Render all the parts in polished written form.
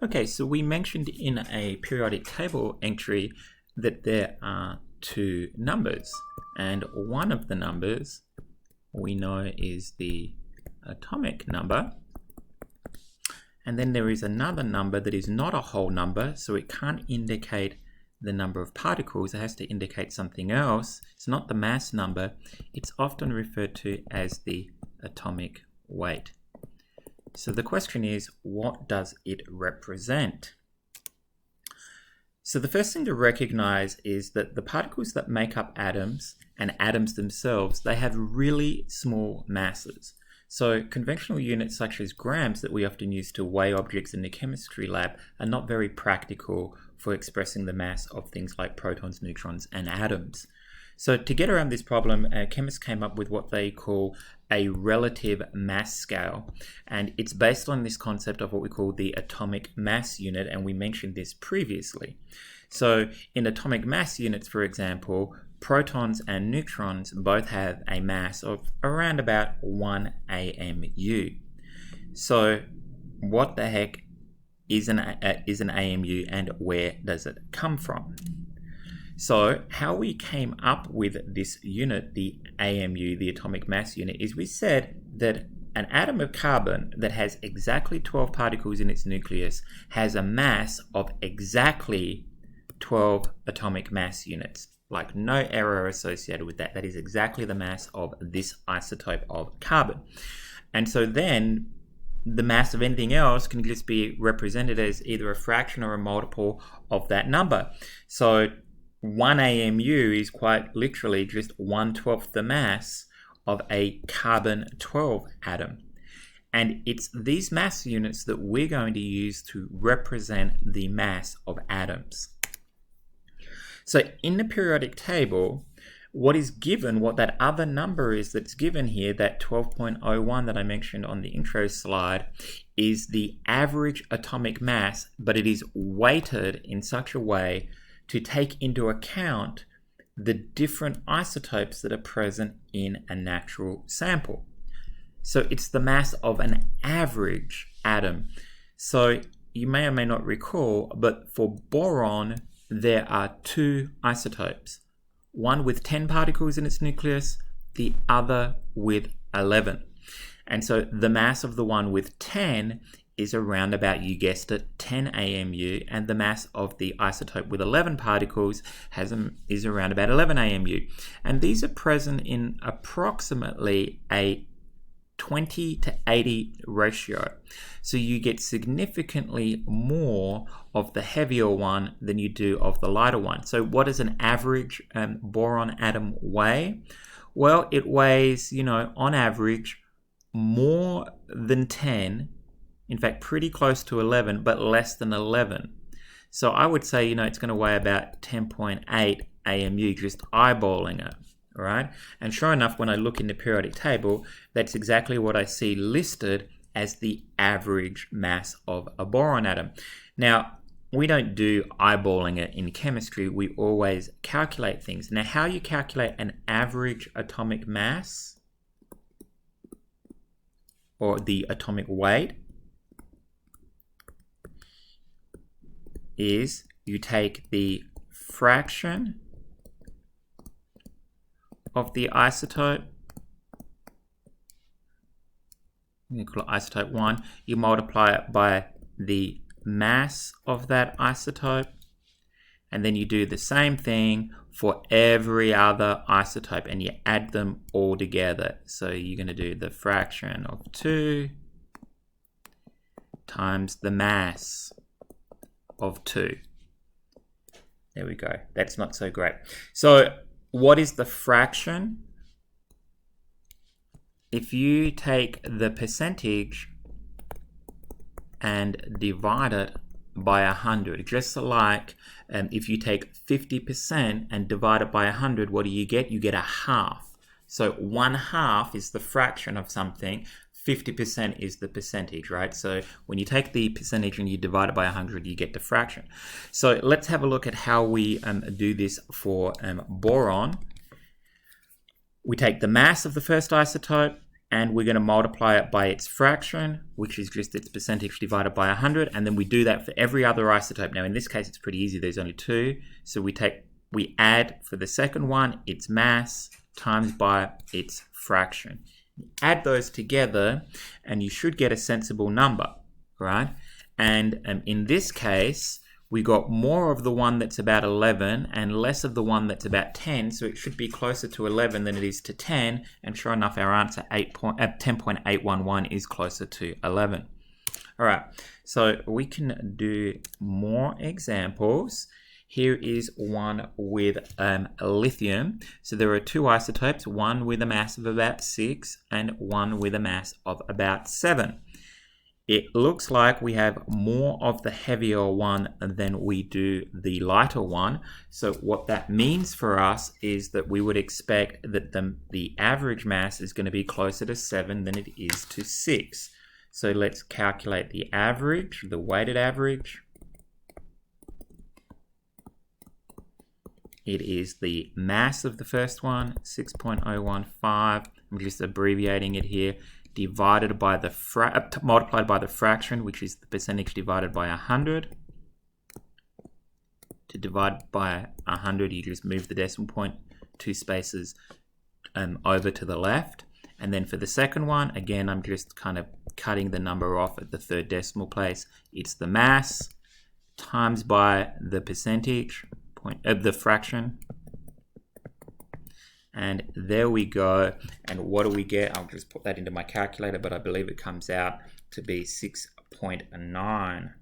Okay, so we mentioned in a periodic table entry that there are two numbers, and one of the numbers we know is the atomic number, and then there is another number that is not a whole number, so it can't indicate the number of particles. It has to indicate something else. It's not the mass number. It's often referred to as the atomic weight. So the question is, what does it represent? So the first thing to recognize is that the particles that make up atoms and atoms themselves, they have really small masses. So conventional units such as grams that we often use to weigh objects in the chemistry lab are not very practical for expressing the mass of things like protons, neutrons, and atoms. So to get around this problem, chemists came up with what they call a relative mass scale, and it's based on this concept of what we call the atomic mass unit, and we mentioned this previously. So in atomic mass units, for example, protons and neutrons both have a mass of around about 1 AMU. So what the heck is an AMU, and where does it come from? So how we came up with this unit, the AMU, the atomic mass unit, is we said that an atom of carbon that has exactly 12 particles in its nucleus has a mass of exactly 12 atomic mass units. Like, no error associated with that. That is exactly the mass of this isotope of carbon. And so then the mass of anything else can just be represented as either a fraction or a multiple of that number. So 1 AMU is quite literally just 1/12 the mass of a carbon-12 atom. And it's these mass units that we're going to use to represent the mass of atoms. So in the periodic table, what is given, what that other number is that's given here, that 12.01 that I mentioned on the intro slide, is the average atomic mass, but it is weighted in such a way to take into account the different isotopes that are present in a natural sample. So it's the mass of an average atom. So you may or may not recall, but for boron, there are two isotopes. One with 10 particles in its nucleus, the other with 11. And so the mass of the one with 10 is around about, you guessed it, 10 AMU, and the mass of the isotope with 11 particles is around about 11 AMU. And these are present in approximately a 20:80 ratio. So you get significantly more of the heavier one than you do of the lighter one. So what does an average boron atom weigh? Well, it weighs, on average, more than 10, in fact, pretty close to 11, but less than 11. So I would say, it's going to weigh about 10.8 AMU, just eyeballing it, all right? And sure enough, when I look in the periodic table, that's exactly what I see listed as the average mass of a boron atom. Now, we don't do eyeballing it in chemistry. We always calculate things. Now, how you calculate an average atomic mass, or the atomic weight, is you take the fraction of the isotope, we call it isotope 1, you multiply it by the mass of that isotope, and then you do the same thing for every other isotope and you add them all together. So you're going to do the fraction of 2 times the mass of 2. There we go. That's not so great. So what is the fraction? If you take the percentage and divide it by 100, just like if you take 50% and divide it by 100, what do you get? You get a half. So 1/2 is the fraction of something. 50% is the percentage, right? So when you take the percentage and you divide it by 100, you get the fraction. So let's have a look at how we do this for boron. We take the mass of the first isotope, and we're going to multiply it by its fraction, which is just its percentage divided by 100, and then we do that for every other isotope. Now in this case it's pretty easy, there's only two, so we add for the second one its mass times by its fraction. Add those together and you should get a sensible number, right? And in this case we got more of the one that's about 11 and less of the one that's about 10, so it should be closer to 11 than it is to 10, and sure enough our answer 10.811 is closer to 11. Alright, so we can do more examples. Here is one with lithium. So there are two isotopes, one with a mass of about 6 and one with a mass of about 7. It looks like we have more of the heavier one than we do the lighter one. So what that means for us is that we would expect that the average mass is going to be closer to 7 than it is to 6. So let's calculate the average, the weighted average. It is the mass of the first one, 6.015. I'm just abbreviating it here. Divided by the multiplied by the fraction, which is the percentage divided by 100. To divide by 100, you just move the decimal point 2 spaces over to the left. And then for the second one, again, I'm just kind of cutting the number off at the third decimal place. It's the mass times by the percentage point of the fraction. And there we go. And what do we get? I'll just put that into my calculator, but I believe it comes out to be 6.9. Here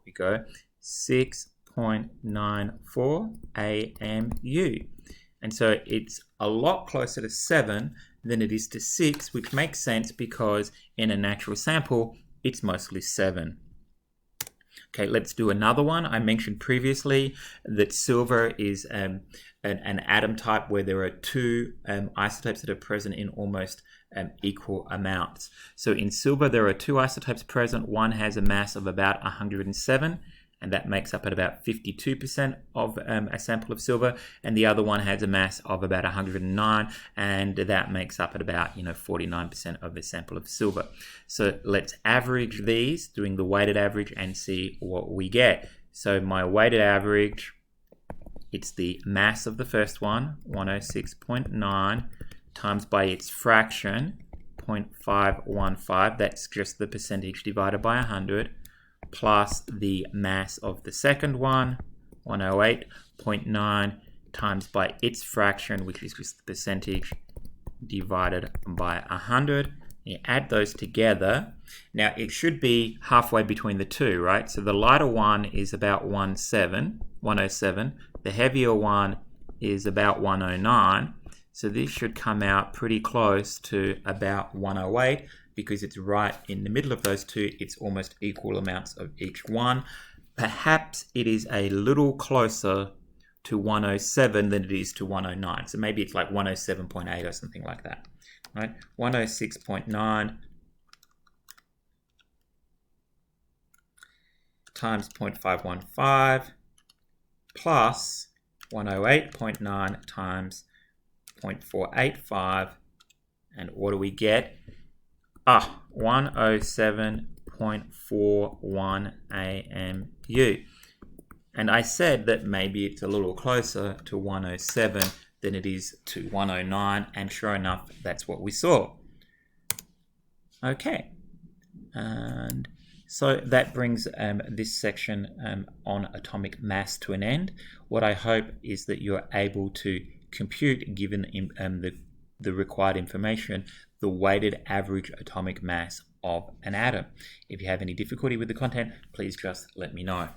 we go. 6.94 AMU. And so it's a lot closer to 7 than it is to 6, which makes sense because in a natural sample, it's mostly 7. Okay, let's do another one. I mentioned previously that silver is an atom type where there are two isotopes that are present in almost equal amounts. So in silver, there are two isotopes present. One has a mass of about 107, and that makes up at about 52% of a sample of silver, and the other one has a mass of about 109, and that makes up at about 49% of a sample of silver. So let's average these, doing the weighted average, and see what we get. So my weighted average, it's the mass of the first one, 106.9, times by its fraction, 0.515, that's just the percentage divided by 100, plus the mass of the second one, 108.9, times by its fraction, which is just the percentage divided by 100. You add those together. Now it should be halfway between the two, right? So the lighter one is about 107. The heavier one is about 109. So this should come out pretty close to about 108. Because it's right in the middle of those two, it's almost equal amounts of each one. Perhaps it is a little closer to 107 than it is to 109. So maybe it's like 107.8 or something like that, right? 106.9 times 0.515 plus 108.9 times 0.485. And what do we get? 107.41 AMU. And I said that maybe it's a little closer to 107 than it is to 109, and sure enough, that's what we saw. Okay, and so that brings this section on atomic mass to an end. What I hope is that you're able to compute, given the required information, the weighted average atomic mass of an atom. If you have any difficulty with the content, please just let me know.